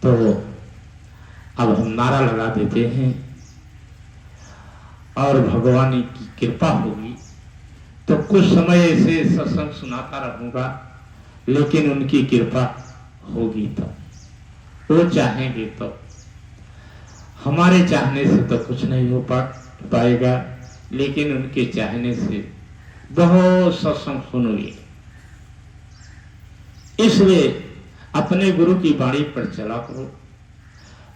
तो अब हम नारा लगा देते हैं और भगवान की कृपा होगी तो कुछ समय ऐसे सत्संग सुनाता रहूंगा, लेकिन उनकी कृपा होगी तो वो चाहेंगे तो। हमारे चाहने से तो कुछ नहीं हो पाएगा, लेकिन उनके चाहने से बहुत सत्संग सुनोगे। इसलिए अपने गुरु की बाणी पर चला करो।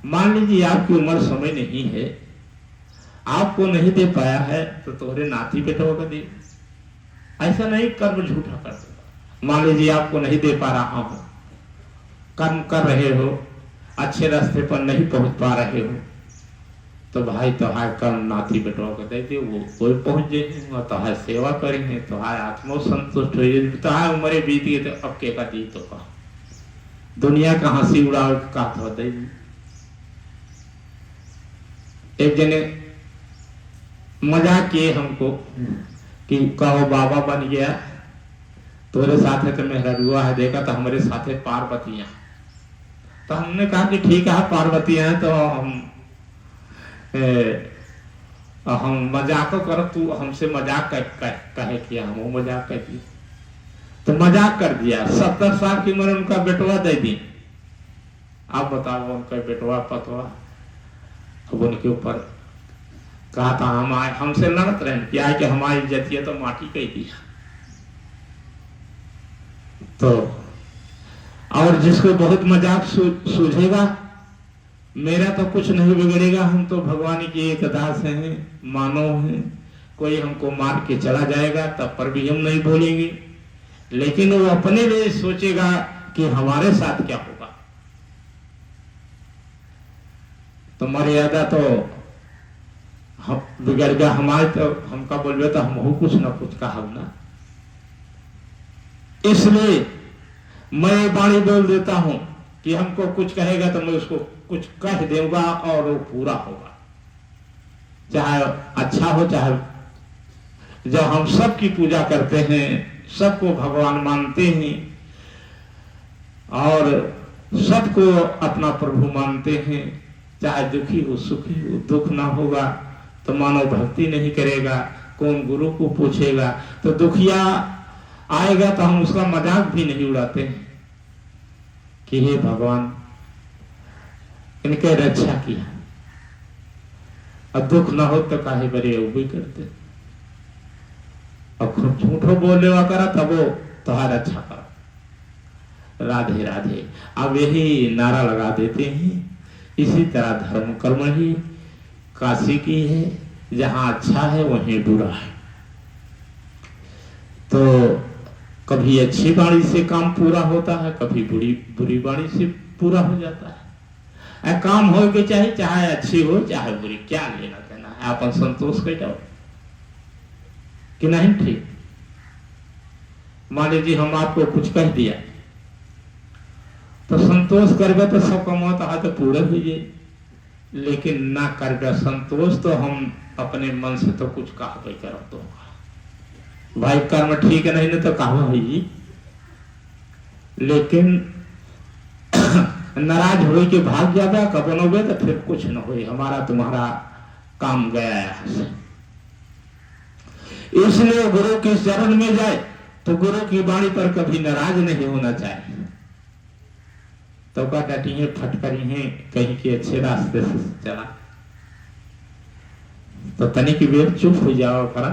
मान लीजिए आपकी उम्र समय नहीं है, आपको नहीं दे पाया है तो तुम्हारे नाती बेटों को दे। ऐसा नहीं कर्म झूठा कर दो। मान लीजिए आपको नहीं दे पा रहा हो, कर्म कर रहे हो, अच्छे रास्ते पर नहीं पहुंच पा रहे हो, तो भाई तोहार कर्म नाती बेटों को दे दे, वो कोई पहुंच जाए और तोहार सेवा करेंगे, तोहार आत्मा संतुष्ट हो जाए। तोहार उम्र बीत गई तो अब के का दी तो कहा दुनिया का हंसी उड़ाओ का तो दे। एक जने मजाक किए हमको कि कहो बाबा बन गया, तोरे साथे तो मेहरुआ है, देखा तो हमारे साथे पार्वतियां। तो हमने कहा कि ठीक है पार्वतियां हैं तो हम मजाक करो, तू हमसे मजाक कहे किया, हम मजाक कर दिया तो मजाक कर दिया। 70 साल की उम्र उनका बेटवा दे दी। आप बताओ उनका बेटवा पतवा, अब उनके ऊपर कहा था हम आए, हमसे लड़त रहे क्या कि हमारी इज्जत है तो माटी कह दिया। तो और जिसको बहुत मजाक सूझेगा, मेरा तो कुछ नहीं बिगड़ेगा, हम तो भगवान की एक दास हैं, मानव हैं, कोई हमको मार के चला जाएगा तब पर भी हम नहीं बोलेंगे, लेकिन वो अपने लिए सोचेगा कि हमारे साथ क्या होगा। तो मर्यादा तो हम बिगड़ गया हमारे, तो हमका बोलबे तो हम कुछ ना कुछ कहा ना। इसलिए मैं वाणी बोल देता हूं कि हमको कुछ कहेगा तो मैं उसको कुछ कह दूंगा और वो पूरा होगा, चाहे अच्छा हो चाहे। जब हम सबकी पूजा करते हैं, सबको भगवान मानते हैं और सबको अपना प्रभु मानते हैं, चाहे दुखी हो सुखी हो, दुख ना होगा तो मानव भक्ति नहीं करेगा, कौन गुरु को पूछेगा। तो दुखिया आएगा तो हम उसका मजाक भी नहीं उड़ाते हैं कि हे भगवान इनके रक्षा किया, अब दुख ना हो तो काहे बरे वो भी करते, अब खूब झूठो बोले करा तब वो तुहार अच्छा करो। राधे राधे। अब यही नारा लगा देते हैं। इसी तरह धर्म कर्म ही काशी की है, जहां अच्छा है वहीं बुरा है। तो कभी अच्छी वाणी से काम पूरा होता है, कभी बुरी वाणी से पूरा हो जाता है। काम हो के चाहे अच्छी हो चाहे बुरी, क्या लेना देना है, अपन संतोष कर जाओ कि नहीं। ठीक, मान लीजिए हम आपको कुछ कह दिया तो संतोष करबे तो सब कमाता है तो पूरा हो जाए, लेकिन ना करबे संतोष तो हम अपने मन से तो कुछ कहा कर दो भाई कर्म ठीक नहीं ना तो कहा है, लेकिन नाराज हो के भाग जाता कब बनोगे तो फिर कुछ न हो, हमारा तुम्हारा काम गया यहाँ से। इसलिए गुरु के शरण में जाए तो गुरु की वाणी पर कभी नाराज नहीं होना चाहिए। तो का डटी है, फटकरी है, कहीं के अच्छे रास्ते से चला तो तनिक बेर चुप हो जाओ करा।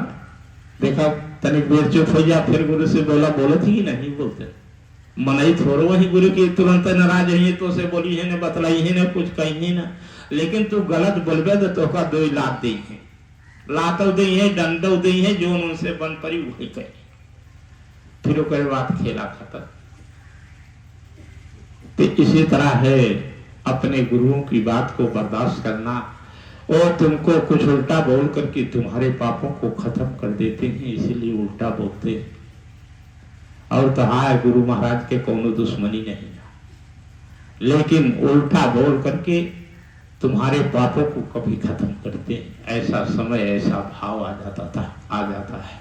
देखा तनिक बेर चुप हो जा, फिर गुरु से बोला, बोलो थी नहीं बोलते मनई थोड़ो वही गुरु की तुरंत नाराज है तो से बोली है ना, बतलाई है ना, कुछ कही है ना, लेकिन तू गलत बोलबे तो का दो लात दी है, लातो दी है, डंडो दी है, जो उनसे बन पड़ी वही कहे, फिर वो करे बात खेला खत्म। तो इसी तरह है अपने गुरुओं की बात को बर्दाश्त करना, और तुमको कुछ उल्टा बोल करके तुम्हारे पापों को खत्म कर देते हैं, इसीलिए उल्टा बोलते हैं। और तो हाँ, गुरु महाराज के कोनो दुश्मनी नहीं है, लेकिन उल्टा बोल करके तुम्हारे पापों को कभी खत्म करते हैं। ऐसा समय, ऐसा भाव आ जाता है।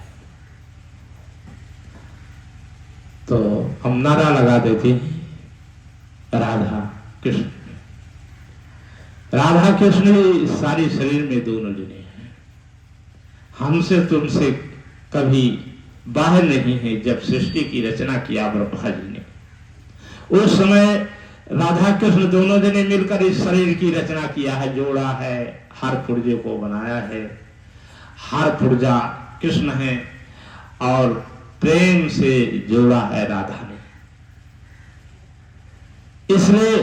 तो हम नारा लगा देते हैं, राधा कृष्ण। राधा कृष्ण सारे शरीर में दोनों जने हैं, हमसे तुमसे कभी बाहर नहीं है। जब सृष्टि की रचना किया ब्रह्मा जी ने, उस समय राधा कृष्ण दोनों जने मिलकर इस शरीर की रचना किया है, जोड़ा है, हर पुर्जे को बनाया है। हर पुर्जा कृष्ण है और प्रेम से जोड़ा है राधा ने। इसलिए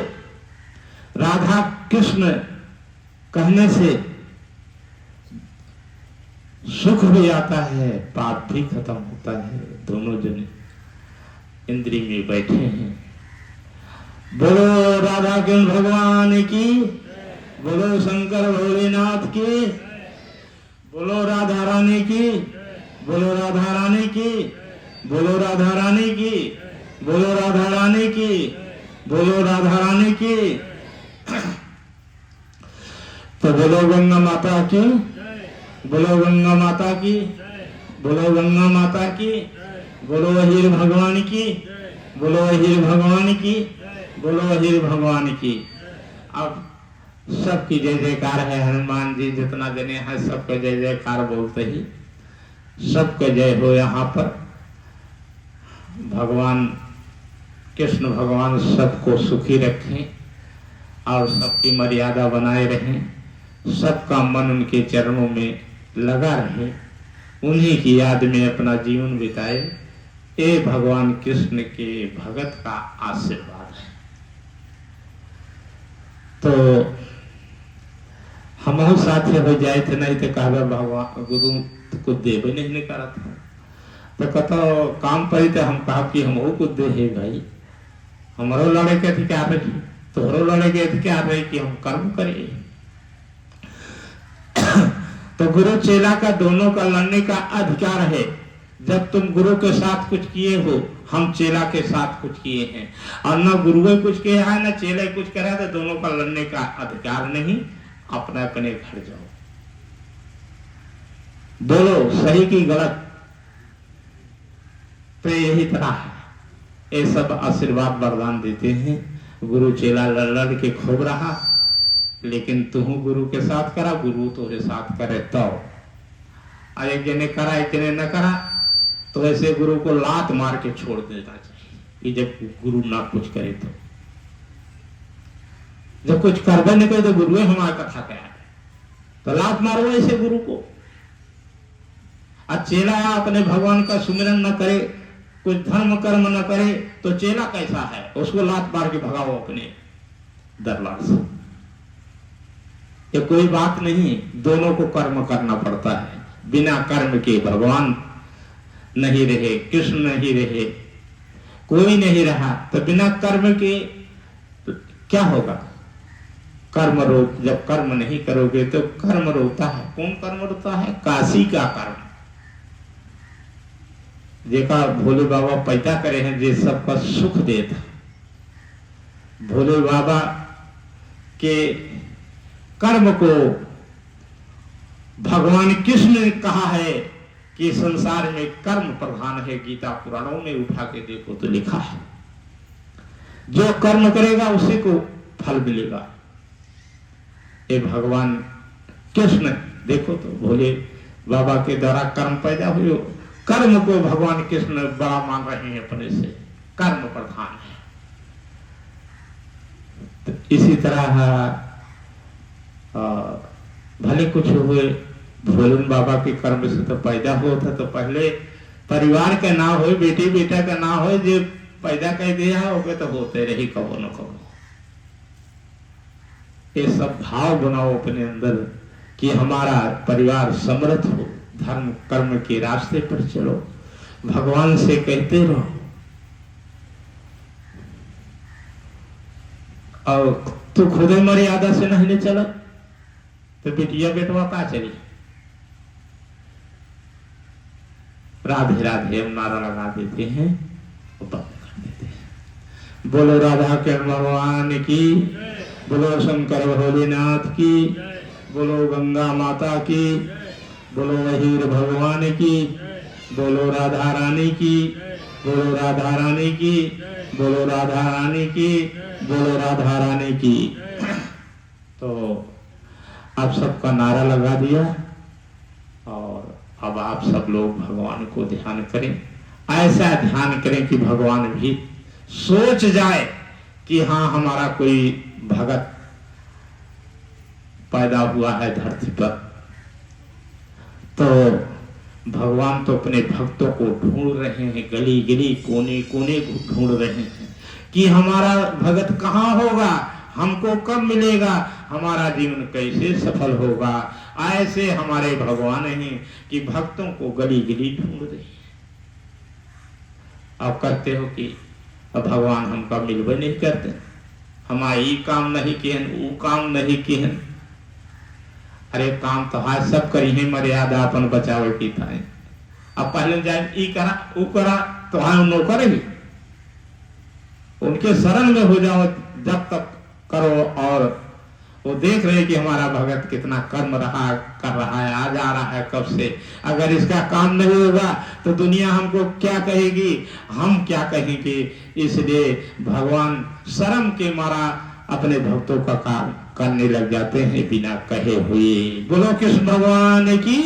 राधा कृष्ण कहने से सुख भी आता है, पाप भी खत्म होता है। दोनों जने इंद्री में बैठे हैं। बोलो राधा कृष्ण भगवान की, बोलो शंकर भोलेनाथ की, बोलो राधा रानी की, बोलो राधा रानी की, बोलो राधा रानी की, बोलो राधा रानी की, बोलो राधा रानी की। तो बोलो गंगा माता की, बोलो गंगा माता की, बोलो गंगा माता की, बोलो हीर भगवान की, बोलो हीर भगवान की, बोलो हीर भगवान की। अब सबकी जय जयकार है। हनुमान जी जितना जने हैं सबके जय जयकार बोलते ही सबके जय हो। यहाँ पर भगवान कृष्ण भगवान सबको सुखी रखें और सबकी मर्यादा बनाए रहें, सबका मन उनके चरणों में लगा रहे, उन्हीं की याद में अपना जीवन बिताए। ये भगवान कृष्ण के भगत का आशीर्वाद है। तो हम साथ हो जाए थे, नहीं तो कहा भगवान गुरु को देवे नहीं करा था। तो कहता काम पर तो हम कहा कि हम को दे है भाई, हमारो लड़े के अधिकार रही, तोहरो लड़े के अधिकार रही कि हम कर्म करें। तो गुरु चेला का दोनों का लड़ने का अधिकार है। जब तुम गुरु के साथ कुछ किए हो, हम चेला के साथ कुछ किए हैं, और न गुरु कुछ किया है न चेला कुछ करा, तो दोनों का लड़ने का अधिकार नहीं। अपना अपने घर जाओ, बोलो सही की गलत। तो यही तरह है, ये सब आशीर्वाद वरदान देते हैं। गुरु चेला लड़ लड़ के खूब रहा, लेकिन तू गुरु के साथ करा, गुरु तुझे साथ करे तो। एक जने करा एक जने न करा, तो ऐसे गुरु को लात मार के छोड़ देना चाहिए कि जब गुरु ना कुछ करे तो। जब कुछ करबे नहीं करे तो गुरु हमारा कथा क्या है, तो लात मारो ऐसे गुरु को। चेला अपने भगवान का सुमिरन न करे, कुछ धर्म कर्म न करे, तो चेला कैसा है? उसको लात मार के भगाओ अपने दरबार से। ये कोई बात नहीं, दोनों को कर्म करना पड़ता है। बिना कर्म के भगवान नहीं रहे, कृष्ण नहीं रहे, कोई नहीं रहा। तो बिना कर्म के क्या होगा? कर्म रोक, जब कर्म नहीं करोगे तो कर्म रोता है। कौन कर्म रोता है? काशी का कर्म। देखा भोले बाबा पैदा करे हैं जे सबका सुख देता। भोले बाबा के कर्म को भगवान कृष्ण ने कहा है कि संसार में कर्म प्रधान है। गीता पुराणों में उठा के देखो तो लिखा है, जो कर्म करेगा उसी को फल मिलेगा। ये भगवान कृष्ण देखो तो भोले बाबा के द्वारा कर्म पैदा हुए, कर्म को भगवान कृष्ण बड़ा मान रहे हैं, अपने से कर्म प्रधान है। तो इसी तरह भले कुछ हुए, भोले बाबा के कर्म से तो पैदा हुआ था, तो पहले परिवार का ना हो, बेटी बेटा का ना हो, जो पैदा कर दिया होगे तो होते रही कबो न कबो। ये सब भाव बनाओ अपने अंदर कि हमारा परिवार समृद्ध हो, धर्म कर्म के रास्ते पर चलो, भगवान से कहते रहो। और तू खुद मर्यादा से नहीं चला तो बेटिया बेटवा का चली। राधे राधे हम नारा लगा देते हैं, बंद कर देते हैं। बोलो राधा कृष्ण भगवान की, बोलो शंकर भोलेनाथ की, बोलो गंगा माता की, बोलो वहीर भगवान की, बोलो राधा रानी की, बोलो राधा रानी की, बोलो राधा रानी की, बोलो राधा रानी की। तो आप सबका नारा लगा दिया और अब आप सब लोग भगवान को ध्यान करें। ऐसा ध्यान करें कि भगवान भी सोच जाए कि हाँ हमारा कोई भगत पैदा हुआ है धरती पर। तो भगवान तो अपने भक्तों को ढूंढ रहे हैं, गली गली कोने कोने को ढूंढ रहे हैं कि हमारा भगत कहाँ होगा, हमको कब मिलेगा, हमारा जीवन कैसे सफल होगा। ऐसे हमारे भगवान हैं कि भक्तों को गली गली ढूंढ रहे हैं। आप करते हो कि अब भगवान हमका मिलवे नहीं करते, हमारी काम नहीं किए, वो काम नहीं किए। अरे काम तो आज सब करी है, मर्यादा अपन बचावे की था। अब पहले जाए ई करा वो करा तो हाँ नौकर ही, उनके शरण में हो जाओ जब तक करो। और वो देख रहे कि हमारा भगत कितना कर्म रहा कर रहा है, आ जा रहा है कब से। अगर इसका काम नहीं होगा तो दुनिया हमको क्या कहेगी, हम क्या कहेंगे। इसलिए भगवान शर्म के मारा अपने भक्तों का काम करने लग जाते हैं बिना कहे हुए। बोलो कृष्ण भगवान की।